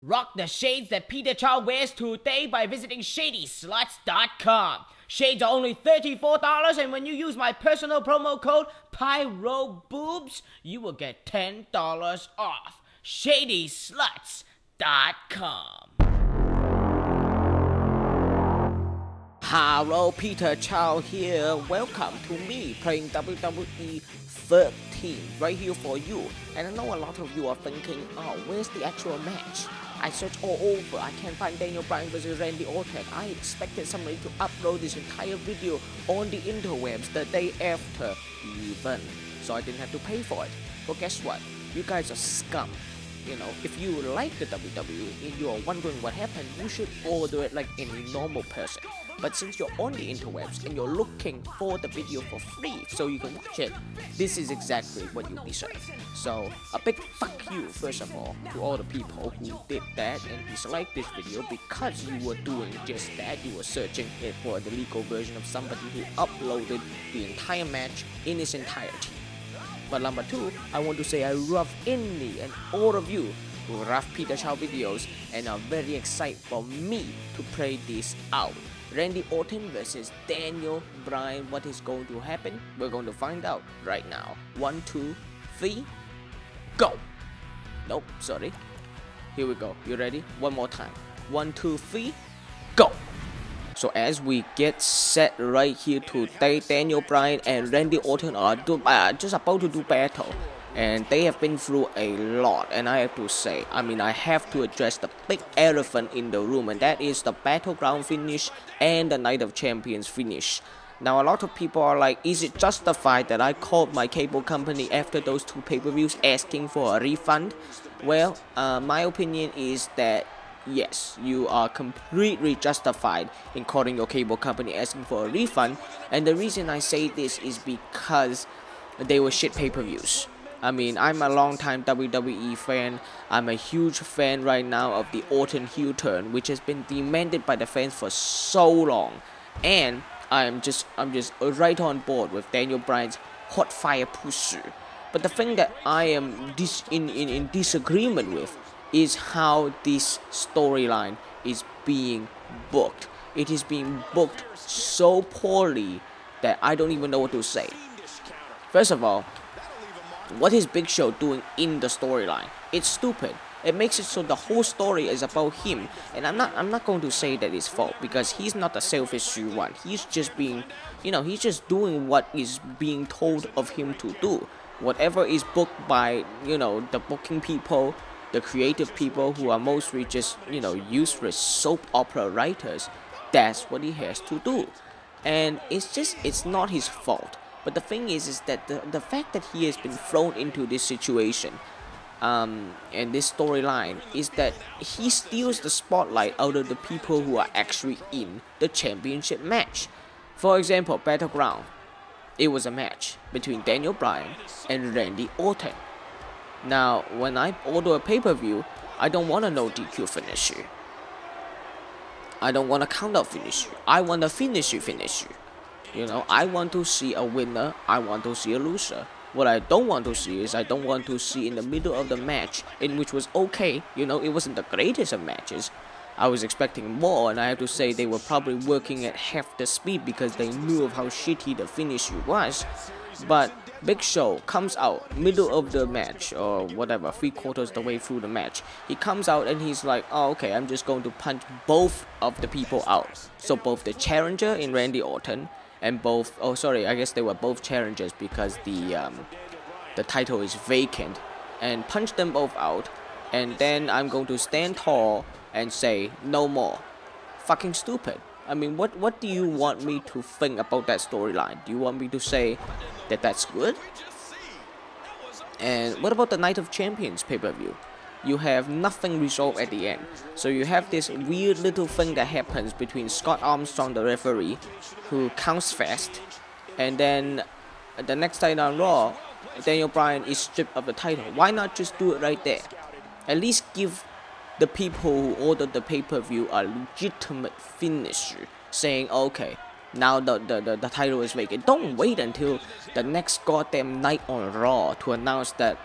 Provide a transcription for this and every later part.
Rock the shades that Peter Chao wears today by visiting ShadySluts.com. Shades are only $34, and when you use my personal promo code PYROBOOBS, you will get $10 off. ShadySluts.com. Hello, Peter Chao here. Welcome to me playing WWE 13 right here for you. And I know a lot of you are thinking, oh, where's the actual match? I searched all over, I can't find Daniel Bryan versus Randy Orton. I expected somebody to upload this entire video on the interwebs the day after the event, so I didn't have to pay for it. But guess what? You guys are scum. You know, if you like the WWE and you are wondering what happened, you should order it like any normal person. But since you're on the interwebs and you're looking for the video for free so you can watch it, this is exactly what you deserve. So a big fuck you first of all to all the people who did that and disliked this video because you were doing just that. You were searching it for the legal version of somebody who uploaded the entire match in its entirety. But number two, I want to say I love Indy and all of you who love Peter Chao videos and are very excited for me to play this out. Randy Orton versus Daniel Bryan. What is going to happen? We're going to find out right now. 1, 2, 3, go! Nope, sorry. Here we go. You ready? One more time. 1, 2, 3, go! So as we get set right here today, Daniel Bryan and Randy Orton are just about to do battle. And they have been through a lot, and I have to say, I have to address the big elephant in the room, and that is the Battleground finish and the Night of Champions finish. Now a lot of people are like, is it justified that I called my cable company after those two pay-per-views asking for a refund? Well, my opinion is that yes, you are completely justified in calling your cable company asking for a refund, and the reason I say this is because they were shit pay-per-views. I'm a long-time WWE fan. I'm a huge fan right now of the Orton heel turn, which has been demanded by the fans for so long, and I'm just right on board with Daniel Bryan's hot fire push. But the thing that I am in disagreement with is how this storyline is being booked. It is being booked so poorly that I don't even know what to say. First of all, what is Big Show doing in the storyline? It's stupid. It makes it so the whole story is about him, and I'm not going to say that it's fault because he's not the selfish one. He's just being, he's just doing what is being told of him to do. Whatever is booked by, the booking people, the creative people who are mostly just, useless soap opera writers, that's what he has to do. And it's not his fault. But the thing is that the fact that he has been thrown into this situation and this storyline is that he steals the spotlight out of the people who are actually in the championship match. For example, Battleground. It was a match between Daniel Bryan and Randy Orton. Now, when I order a pay-per-view, I don't want a no DQ finisher. I don't want a count-out finisher. I want a finisher. I want to see a winner, I want to see a loser. What I don't want to see is I don't want to see in the middle of the match, in which was okay, it wasn't the greatest of matches. I was expecting more, and I have to say they were probably working at half the speed because they knew of how shitty the finisher was. But Big Show comes out middle of the match or whatever, 3/4 the way through the match. He comes out and he's like, oh okay, I'm just going to punch both of the people out. So both the challenger in Randy Orton and both, oh sorry, I guess they were both challengers because the title is vacant, and punch them both out, and then I'm going to stand tall and say no more. Fucking stupid. What do you want me to think about that storyline? Do you want me to say that that's good? And what about the Night of Champions pay-per-view? You have nothing resolved at the end. So you have this weird little thing that happens between Scott Armstrong, the referee, who counts fast, and then the next time on Raw, Daniel Bryan is stripped of the title. Why not just do it right there? At least give the people who ordered the pay-per-view a legitimate finisher, saying, okay, now the title is vacant. Don't wait until the next goddamn night on Raw to announce that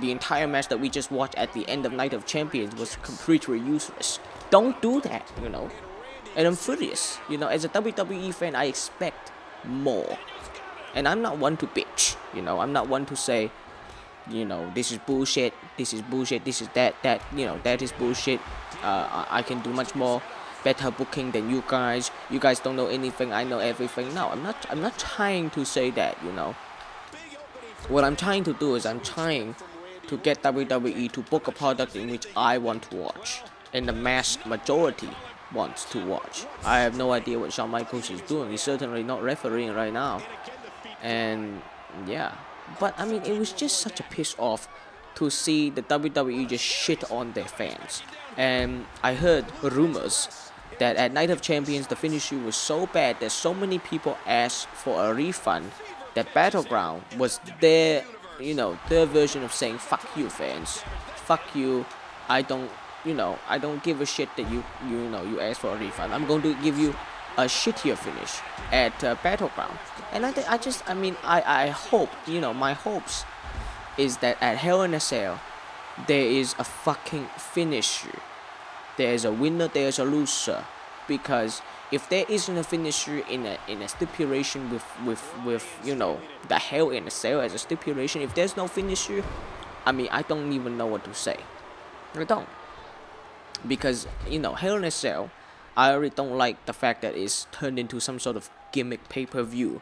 the entire match that we just watched at the end of Night of Champions was completely useless. Don't do that, you know. And I'm furious, you know. As a WWE fan, I expect more. And I'm not one to bitch, you know. I'm not one to say, you know, this is bullshit, this is bullshit, this is that, you know, that is bullshit. I can do much more better booking than you guys. You guys don't know anything, I know everything. No, I'm not trying to say that, you know. What I'm trying to do is I'm trying to get WWE to book a product in which I want to watch, and the mass majority wants to watch. I have no idea what Shawn Michaels is doing. He's certainly not refereeing right now. And yeah, but I mean, it was just such a piss off to see the WWE just shit on their fans. And I heard rumors that at Night of Champions the finisher was so bad that so many people asked for a refund that Battleground was their, you know, their version of saying fuck you fans, fuck you. I don't give a shit that you asked for a refund. I'm going to give you a shittier finish at Battleground. And I hope, you know, my hopes is that at Hell in a Cell there is a fucking finisher. There's a winner, there's a loser. Because if there isn't a finisher in a stipulation with you know, the Hell in a Cell as a stipulation, if there's no finisher, I mean, I don't even know what to say. I don't. Because, you know, Hell in a Cell, I already don't like the fact that it's turned into some sort of gimmick pay-per-view.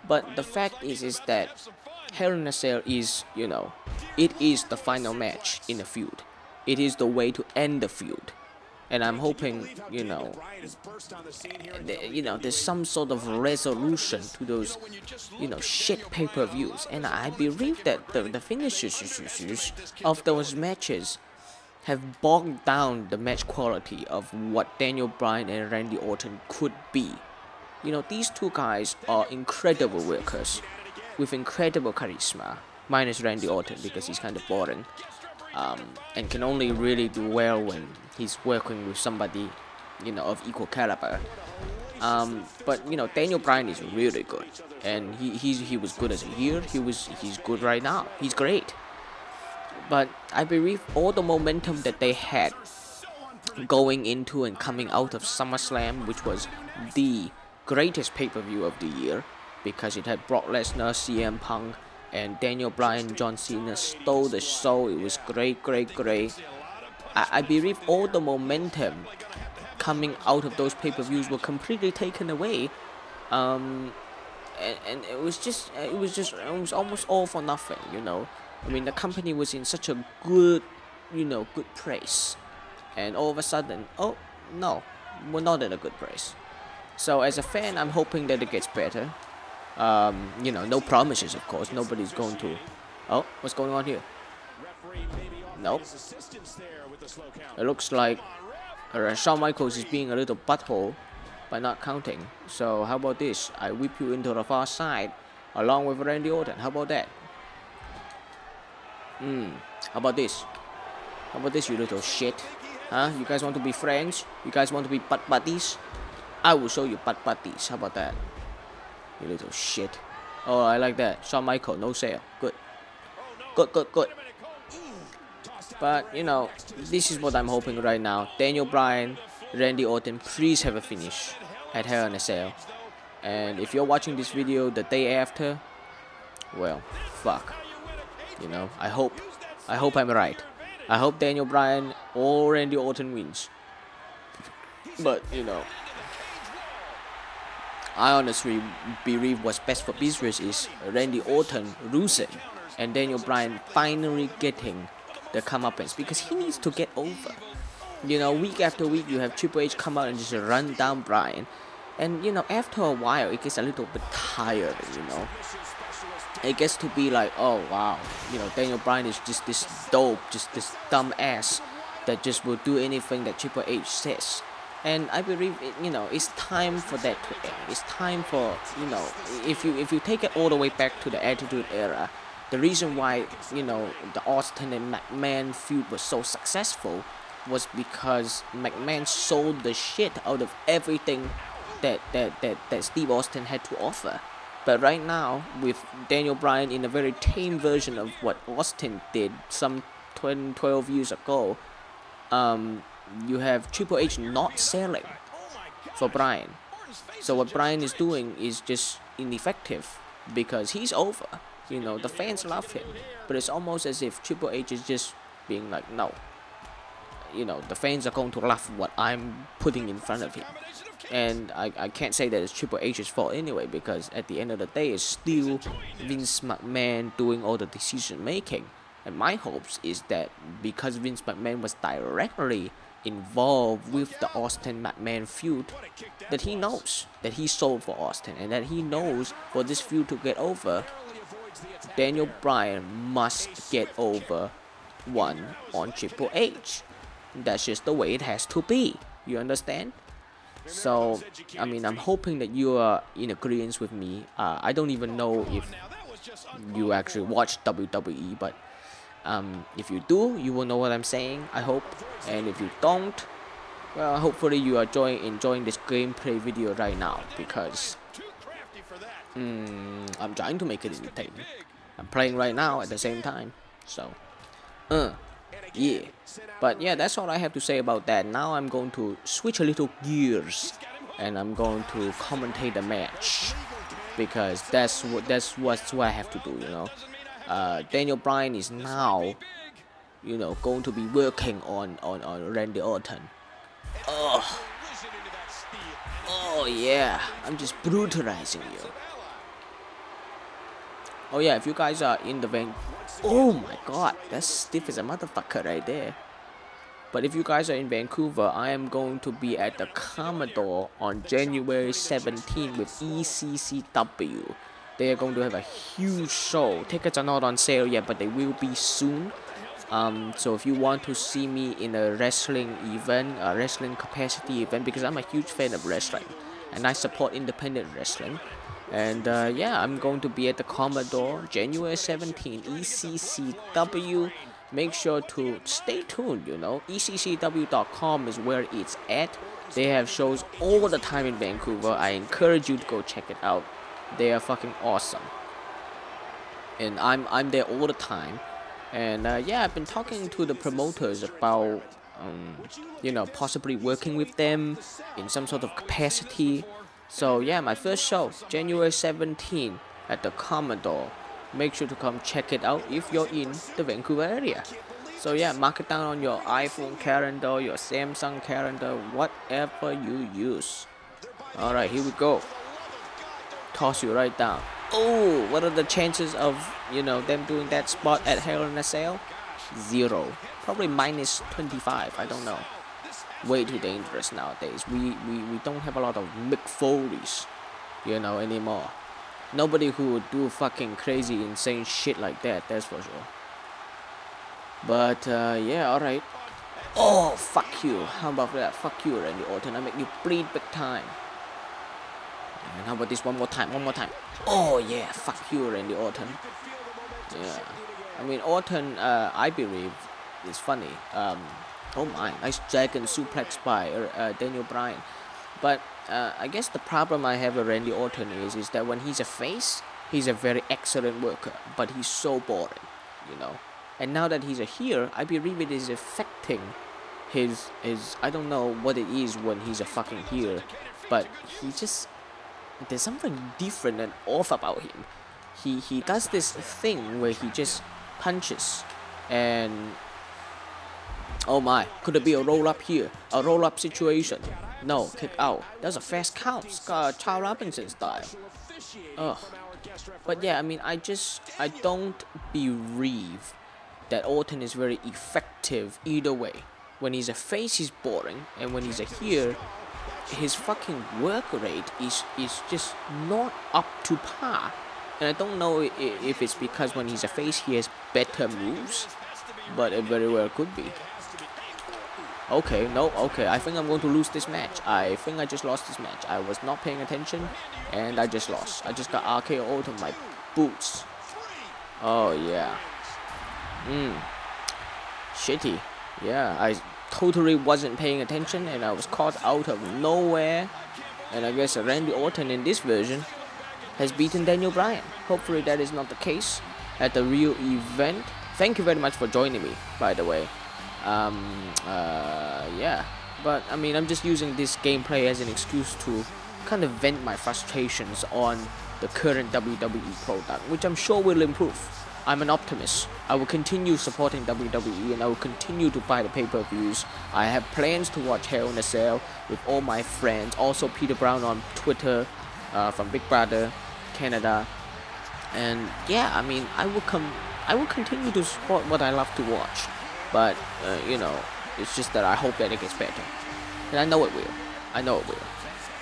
But the fact is that Hell in a Cell is, you know, it is the final match in a feud. It is the way to end the feud. And I'm hoping, you know, there's some sort of resolution to those, you know, shit pay-per-views. And I believe that the finishes of those matches have bogged down the match quality of what Daniel Bryan and Randy Orton could be. You know, these two guys are incredible workers with incredible charisma, minus Randy Orton because he's kind of boring, and can only really do well when he's working with somebody, you know, of equal caliber. But you know, Daniel Bryan is really good, and he was good as a heel. He's good right now. He's great. But I believe all the momentum that they had going into and coming out of SummerSlam, which was the greatest pay-per-view of the year, because it had Brock Lesnar, CM Punk, and Daniel Bryan, John Cena stole the show. It was great. I believe all the momentum coming out of those pay-per-views were completely taken away, and it was almost all for nothing, you know. I mean, the company was in such a good, you know, good place, and all of a sudden, oh no, we're not in a good place. So as a fan, I'm hoping that it gets better. You know, no promises, of course. Nobody's going to. Oh, what's going on here? Nope. It looks like Shawn Michaels is being a little butthole by not counting. So how about this? I whip you into the far side along with Randy Orton. How about that? How about this? How about this, you little shit? Huh? You guys want to be friends? You guys want to be butt buddies? I will show you butt buddies. How about that? You little shit. Oh, I like that. Shawn Michaels, no sale. Good. Good. But, you know, this is what I'm hoping right now. Daniel Bryan, Randy Orton, please have a finish at Hell in a Cell. And if you're watching this video the day after, well, fuck. You know, I hope I'm right. I hope Daniel Bryan or Randy Orton wins. But, you know, I honestly believe what's best for business is Randy Orton losing and Daniel Bryan finally getting the comeuppance, because he needs to get over. You know, week after week you have Triple H come out and just run down Bryan, and you know, after a while it gets a little bit tired. You know, it gets to be like, oh wow, you know, Daniel Bryan is just this dope, just this dumb ass that just will do anything that Triple H says. And I believe you know, it's time for that to end. It's time for, you know, if you take it all the way back to the Attitude Era, the reason why, you know, the Austin and McMahon feud was so successful was because McMahon sold the shit out of everything that Steve Austin had to offer. But right now, with Daniel Bryan in a very tame version of what Austin did some 12 years ago, you have Triple H not selling for Bryan. So what Bryan is doing is just ineffective because he's over. You know, the fans love him, but it's almost as if Triple H is just being like, no. You know, the fans are going to love what I'm putting in front of him. And I can't say that it's Triple H's fault anyway, because at the end of the day, it's still Vince McMahon doing all the decision making. And my hopes is that because Vince McMahon was directly involved with the Austin McMahon feud, that he knows that he sold for Austin, and that he knows for this feud to get over, Daniel Bryan must get over one on Triple H. That's just the way it has to be. You understand? So, I mean, I'm hoping that you are in agreement with me. I don't even know if you actually watch WWE, but if you do, you will know what I'm saying, I hope. And if you don't, well, hopefully you are enjoying this gameplay video right now, because I'm trying to make it entertaining. I'm playing right now at the same time, so yeah. But yeah, that's all I have to say about that. Now I'm going to switch a little gears, and I'm going to commentate the match, because that's what I have to do, you know. Daniel Bryan is now, you know, going to be working on Randy Orton. Oh yeah, I'm just brutalizing you. Oh yeah, if you guys are in the van, oh my god, that's stiff as a motherfucker right there. But if you guys are in Vancouver, I am going to be at the Commodore on January 17 with ECCW. They are going to have a huge show. Tickets are not on sale yet, but they will be soon. So if you want to see me in a wrestling event, a wrestling capacity event, because I'm a huge fan of wrestling and I support independent wrestling. And yeah, I'm going to be at the Commodore January 17, ECCW. Make sure to stay tuned, you know. ECCW.com is where it's at. They have shows all the time in Vancouver. I encourage you to go check it out. They are fucking awesome. And I'm there all the time. And yeah, I've been talking to the promoters about you know, possibly working with them in some sort of capacity. So yeah, my first show, January 17 at the Commodore. Make sure to come check it out if you're in the Vancouver area. So yeah, mark it down on your iPhone calendar, your Samsung calendar, whatever you use. Alright, here we go. Toss you right down. Oh, what are the chances of, you know, them doing that spot at Hell in a Cell? 0. Probably minus 25, I don't know. Way too dangerous nowadays. We don't have a lot of Mick Foleys, you know, anymore. Nobody who would do fucking crazy, insane shit like that, that's for sure. But, yeah, alright. Oh, fuck you. How about that? Fuck you, Randy Orton. I make you bleed big time. And how about this one more time? Oh, yeah, fuck you, Randy Orton. Yeah. I mean, Orton, I believe, is funny. Oh my, nice dragon suplex by Daniel Bryan. But I guess the problem I have with Randy Orton is that when he's a face, he's a very excellent worker, but he's so boring, you know. And now that he's a heel, I believe it is affecting his I don't know what it is when he's a fucking heel, but he just, there's something different and off about him. He does this thing where he just punches, and oh my, could it be a roll up here? A roll up situation? No, kick out. That's a fast count, Charles Robinson style. Ugh. But yeah, I mean, I don't believe that Orton is very effective either way. When he's a face, he's boring, and when he's a heel, his fucking work rate is just not up to par. And I don't know if it's because when he's a face, he has better moves, but it very well could be. Okay, no, okay, I think I'm going to lose this match. I think I just lost this match. I was not paying attention, and I just lost. I just got RKO'd on my boots. Oh, yeah. Shitty. Yeah, I totally wasn't paying attention, and I was caught out of nowhere. And I guess Randy Orton in this version has beaten Daniel Bryan. Hopefully that is not the case at the real event. Thank you very much for joining me, by the way. Yeah, but I mean, I'm just using this gameplay as an excuse to kind of vent my frustrations on the current WWE product, which I'm sure will improve. I'm an optimist. I will continue supporting WWE and I will continue to buy the pay-per-views. I have plans to watch Hell in a Cell with all my friends. Also Peter Brown on Twitter from Big Brother Canada. And yeah, I mean, I will continue to support what I love to watch. But you know, it's just that I hope that it gets better. And I know it will. I know it will.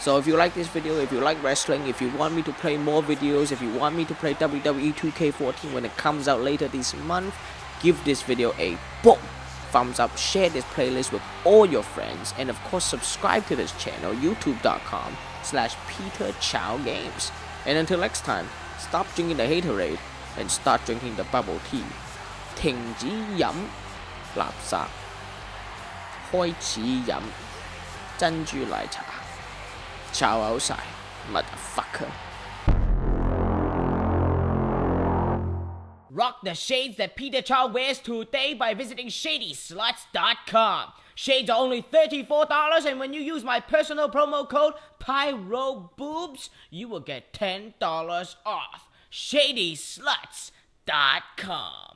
So if you like this video, if you like wrestling, if you want me to play more videos, if you want me to play WWE 2K14 when it comes out later this month, give this video a boom thumbs up, share this playlist with all your friends, and of course subscribe to this channel, youtube.com/PeterChaoGames. And until next time, stop drinking the haterade and start drinking the bubble tea. 停止飲垃圾，開始飲珍珠奶茶。Chao outside, motherfucker. Rock the shades that Peter Chao wears today by visiting ShadySluts.com. Shades are only $34, and when you use my personal promo code PYROBOOBS, you will get $10 off. ShadySluts.com.